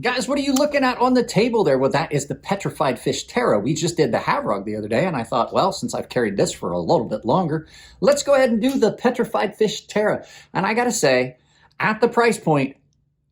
Guys, what are you looking at on the table there? Well, that is the Petrified Fish Terra. We just did the Havrog the other day, and I thought, well, since I've carried this for a little bit longer, let's go ahead and do the Petrified Fish Terra. And I gotta say, at the price point,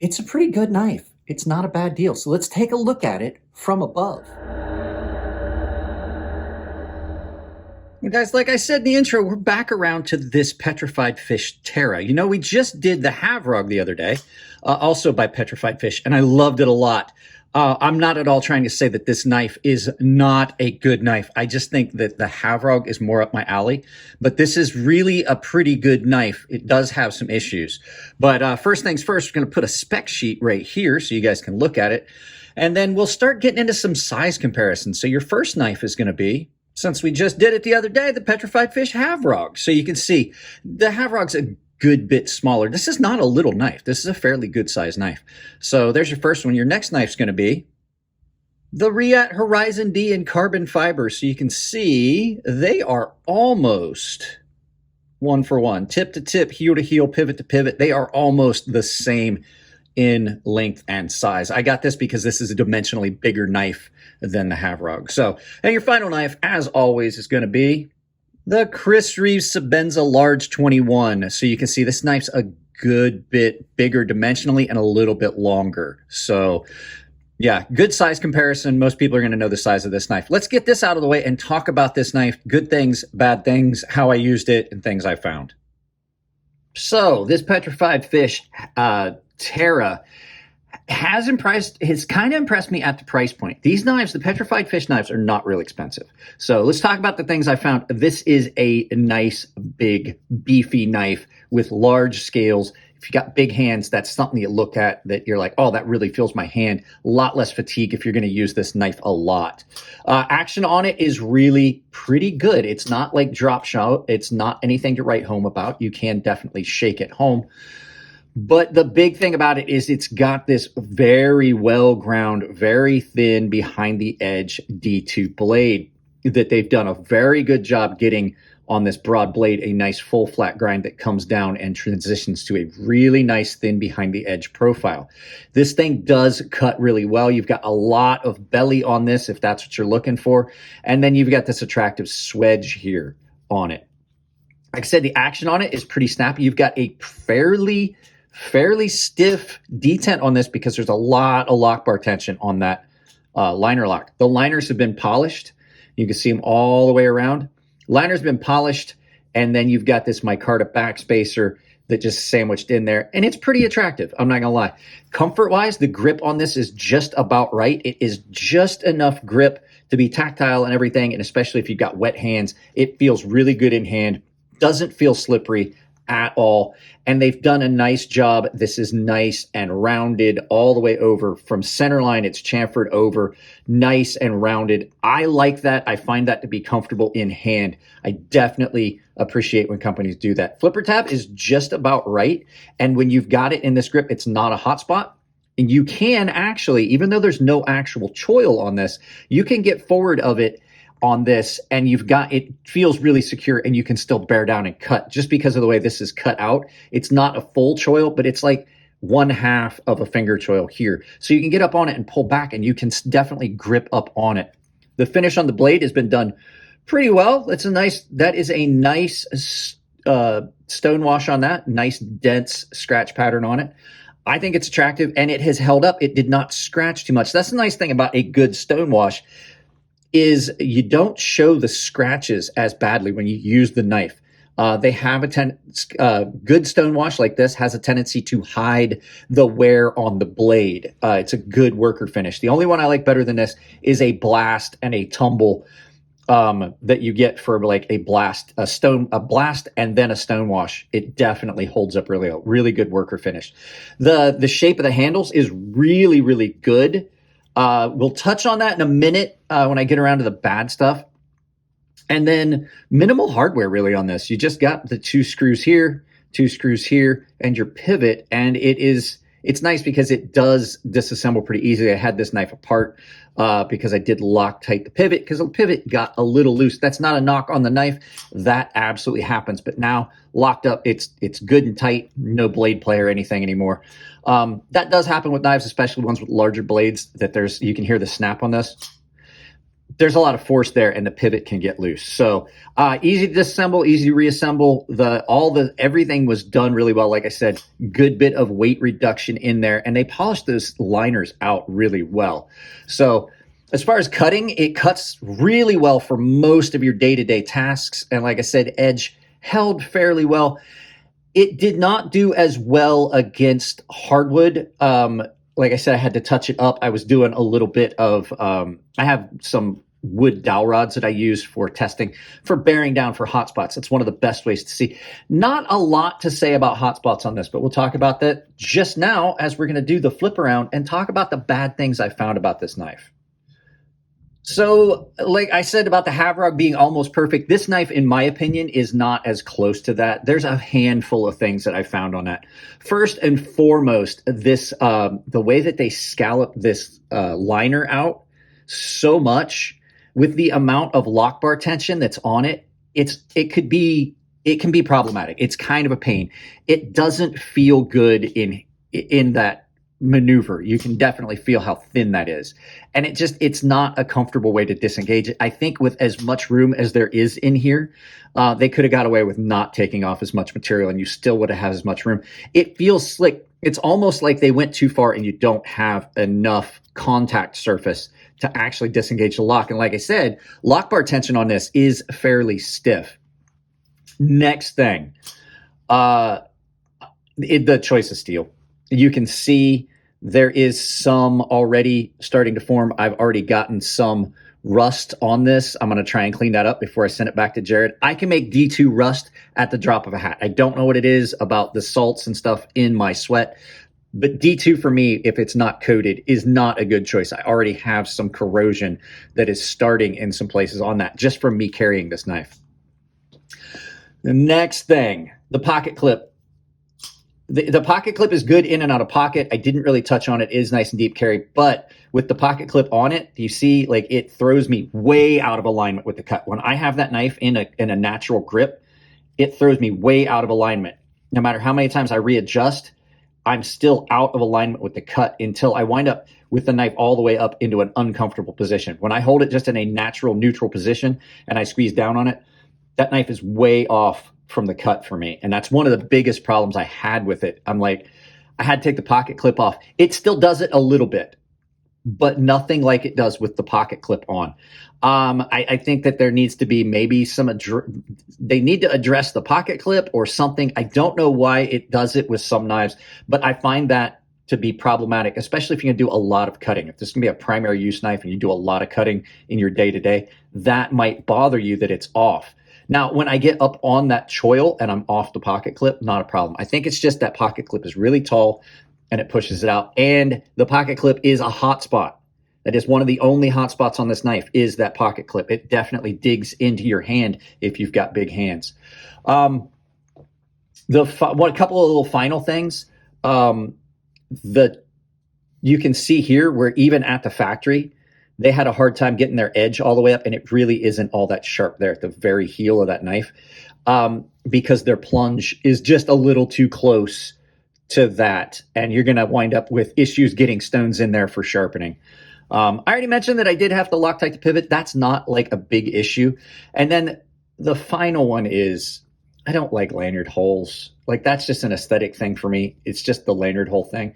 it's a pretty good knife. It's not a bad deal. So let's take a look at it from above. Well, guys, like I said in the intro, we're back around to this Petrified Fish Terra. You know, we just did the Havrog the other day, also by Petrified Fish, and I loved it a lot. I'm not at all trying to say that this knife is not a good knife. I just think that the Havrog is more up my alley, but this is really a pretty good knife. It does have some issues. But first things first, we're going to put a spec sheet right here so you guys can look at it, and then we'll start getting into some size comparisons. So your first knife is going to be, since we just did it the other day, the Petrified Fish Havrog. So you can see the Havrog's a good bit smaller. This is not a little knife. This is a fairly good sized knife. So there's your first one. Your next knife's going to be the Reate Horizon D in carbon fiber. So you can see they are almost one for one. Tip to tip, heel to heel, pivot to pivot. They are almost the same in length and size. I got this because this is a dimensionally bigger knife than the Havrog. So, and your final knife, as always, is going to be the Chris Reeves Sebenza Large 21. So you can see this knife's a good bit bigger dimensionally and a little bit longer. So yeah, good size comparison. Most people are going to know the size of this knife. Let's get this out of the way and talk about this knife. Good things, bad things, how I used it, and things I found. So this Petrified Fish Terra has kind of impressed me at the price point. These knives, the Petrified Fish knives, are not real expensive. So let's talk about the things I found. This is a nice, big, beefy knife with large scales. If you got big hands, that's something you look at that you're like, oh, that really feels my hand. A lot less fatigue if you're going to use this knife a lot. Action on it is really pretty good. It's not like drop shot. It's not anything to write home about. You can definitely shake it home. But the big thing about it is it's got this very well ground, very thin behind the edge D2 blade that they've done a very good job getting on this broad blade, a nice full flat grind that comes down and transitions to a really nice thin behind the edge profile. This thing does cut really well. You've got a lot of belly on this if that's what you're looking for. And then you've got this attractive swedge here on it. Like I said, the action on it is pretty snappy. You've got a fairly stiff detent on this because there's a lot of lock bar tension on that liner lock. The liners have been polished. You can see them all the way around. Liner's been polished, and then you've got this micarta backspacer that just sandwiched in there, and it's pretty attractive. I'm not gonna lie. Comfort-wise, the grip on this is just about right. It is just enough grip to be tactile and everything, and especially if you've got wet hands, it feels really good in hand. Doesn't feel slippery at all, and they've done a nice job. This is nice and rounded all the way over from center line. It's chamfered over, nice and rounded. I like that. I find that to be comfortable in hand. I definitely appreciate when companies do that. Flipper tab is just about right, and when you've got it in this grip, it's not a hot spot. And you can actually, even though there's no actual choil on this, you can get forward of it on this, and it feels really secure, and you can still bear down and cut just because of the way this is cut out. It's not a full choil, but it's like 1/2 of a finger choil here. So you can get up on it and pull back, and you can definitely grip up on it. The finish on the blade has been done pretty well. That is a nice stone wash on that. Nice dense scratch pattern on it. I think it's attractive, and it has held up. It did not scratch too much. That's the nice thing about a good stone wash, is you don't show the scratches as badly when you use the knife. They have good stone wash like this has a tendency to hide the wear on the blade. It's a good worker finish. The only one I like better than this is a blast and a tumble that you get for like a blast and then a stone wash. It definitely holds up really well. Really good worker finish. The shape of the handles is really, really good. We'll touch on that in a minute when I get around to the bad stuff. And then minimal hardware really on this. You just got the 2 screws here, 2 screws here, and your pivot, and it It's nice because it does disassemble pretty easily. I had this knife apart because I did Loctite the pivot because the pivot got a little loose. That's not a knock on the knife. That absolutely happens. But now locked up, it's good and tight, no blade play or anything anymore. That does happen with knives, especially ones with larger blades, that you can hear the snap on this. There's a lot of force there and the pivot can get loose. So easy to disassemble, easy to reassemble. Everything was done really well. Like I said, good bit of weight reduction in there, and they polished those liners out really well. So as far as cutting, it cuts really well for most of your day-to-day tasks. And like I said, edge held fairly well. It did not do as well against hardwood. Like I said, I had to touch it up. I was doing a little bit of, I have some wood dowel rods that I use for testing, for bearing down for hot spots. That's one of the best ways to see. Not a lot to say about hot spots on this, but we'll talk about that just now as we're going to do the flip around and talk about the bad things I found about this knife. So like I said about the Havrog being almost perfect, this knife, in my opinion, is not as close to that. There's a handful of things that I found on that. First and foremost, this the way that they scallop this liner out so much with the amount of lock bar tension that's on it, it can be problematic. It's kind of a pain. It doesn't feel good in that maneuver. You can definitely feel how thin that is. And it's not a comfortable way to disengage it. I think with as much room as there is in here, they could have got away with not taking off as much material and you still would have had as much room. It feels slick. It's almost like they went too far and you don't have enough contact surface to actually disengage the lock. And like I said, lock bar tension on this is fairly stiff. Next thing, the choice of steel. You can see there is some already starting to form. I've already gotten some rust on this. I'm going to try and clean that up before I send it back to Jared. I can make D2 rust at the drop of a hat. I don't know what it is about the salts and stuff in my sweat, but D2 for me, if it's not coated, is not a good choice. I already have some corrosion that is starting in some places on that just from me carrying this knife. The next thing, the pocket clip. The pocket clip is good in and out of pocket. I didn't really touch on it. It is nice and deep carry, but with the pocket clip on it, you see, like, it throws me way out of alignment with the cut. When I have that knife in a natural grip, it throws me way out of alignment. No matter how many times I readjust, I'm still out of alignment with the cut until I wind up with the knife all the way up into an uncomfortable position. When I hold it just in a natural neutral position and I squeeze down on it, that knife is way off from the cut for me. And that's one of the biggest problems I had with it. I'm like, I had to take the pocket clip off. It still does it a little bit, but nothing like it does with the pocket clip on. I think that there needs to be maybe they need to address the pocket clip or something. I don't know why it does it with some knives, but I find that to be problematic, especially if you're going to do a lot of cutting. If this is going to be a primary use knife and you do a lot of cutting in your day-to-day, that might bother you that it's off. Now, when I get up on that choil and I'm off the pocket clip, not a problem. I think it's just that pocket clip is really tall and it pushes it out. And the pocket clip is a hot spot. That is one of the only hot spots on this knife, is that pocket clip. It definitely digs into your hand if you've got big hands. A couple of little final things. You can see here where even at the factory, they had a hard time getting their edge all the way up, and it really isn't all that sharp there at the very heel of that knife, because their plunge is just a little too close to that, and you're going to wind up with issues getting stones in there for sharpening. I already mentioned that I did have to Loctite the pivot. That's not like a big issue. And then the final one is, I don't like lanyard holes. Like, that's just an aesthetic thing for me. It's just the lanyard hole thing.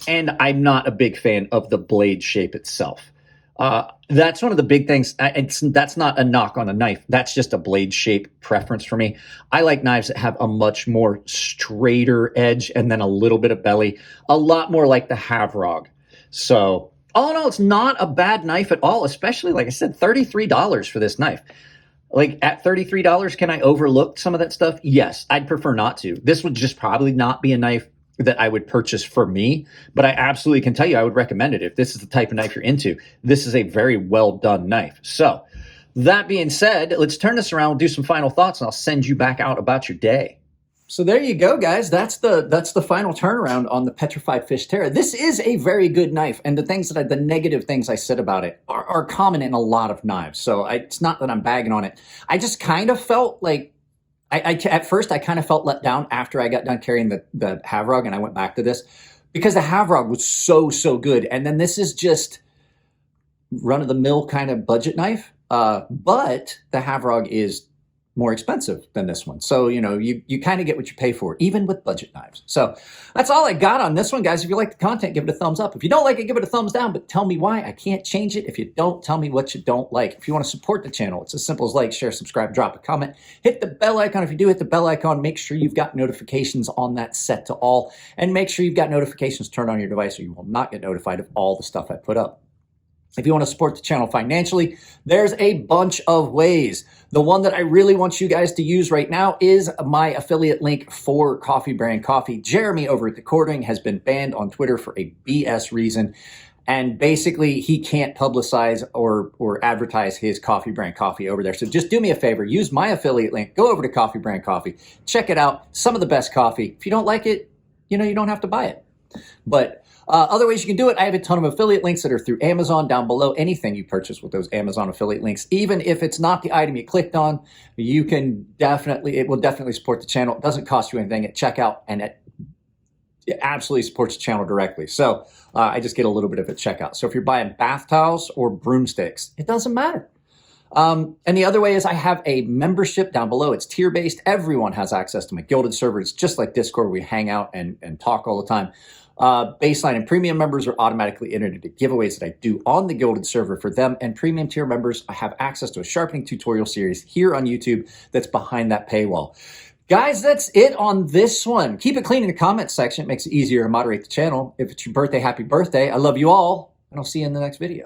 And I'm not a big fan of the blade shape itself. That's one of the big things. That's not a knock on a knife. That's just a blade shape preference for me. I like knives that have a much more straighter edge and then a little bit of belly, a lot more like the Havrog. So, all in all, it's not a bad knife at all, especially, like I said, $33 for this knife. Like, at $33, can I overlook some of that stuff? Yes, I'd prefer not to. This would just probably not be a knife that I would purchase for me, but I absolutely can tell you I would recommend it. If this is the type of knife you're into, this is a very well done knife. So, that being said, let's turn this around, we'll do some final thoughts, and I'll send you back out about your day. So there you go, guys. That's the final turnaround on the Petrified Fish Terra. This is a very good knife, and the negative things I said about it are common in a lot of knives. So it's not that I'm bagging on it. I just kind of felt like at first I kind of felt let down after I got done carrying the Havrog, and I went back to this because the Havrog was so good, and then this is just run of the mill kind of budget knife. But the Havrog is more expensive than this one. So, you know, you kind of get what you pay for, even with budget knives. So that's all I got on this one, guys. If you like the content, give it a thumbs up. If you don't like it, give it a thumbs down, but tell me why. I can't change it. If you don't, tell me what you don't like. If you want to support the channel, it's as simple as like, share, subscribe, drop a comment, hit the bell icon. If you do hit the bell icon, make sure you've got notifications on that set to all, and make sure you've got notifications turned on your device so you will not get notified of all the stuff I put up. If you want to support the channel financially, there's a bunch of ways. The one that I really want you guys to use right now is my affiliate link for Coffee Brand Coffee. Jeremy over at The Cording has been banned on Twitter for a BS reason. And basically, he can't publicize or advertise his Coffee Brand Coffee over there. So just do me a favor. Use my affiliate link. Go over to Coffee Brand Coffee. Check it out. Some of the best coffee. If you don't like it, you know, you don't have to buy it. But other ways you can do it, I have a ton of affiliate links that are through Amazon down below. Anything you purchase with those Amazon affiliate links, even if it's not the item you clicked on, you can it will definitely support the channel. It doesn't cost you anything at checkout, and it absolutely supports the channel directly. So I just get a little bit of a checkout. So if you're buying bath towels or broomsticks, it doesn't matter. And the other way is I have a membership down below. It's tier-based. Everyone has access to my Gilded server. It's just like Discord. We hang out and talk all the time. Baseline and premium members are automatically entered into giveaways that I do on the Gilded server for them. And premium tier members have access to a sharpening tutorial series here on YouTube that's behind that paywall. Guys, that's it on this one. Keep it clean in the comments section. It makes it easier to moderate the channel. If it's your birthday, happy birthday. I love you all, and I'll see you in the next video.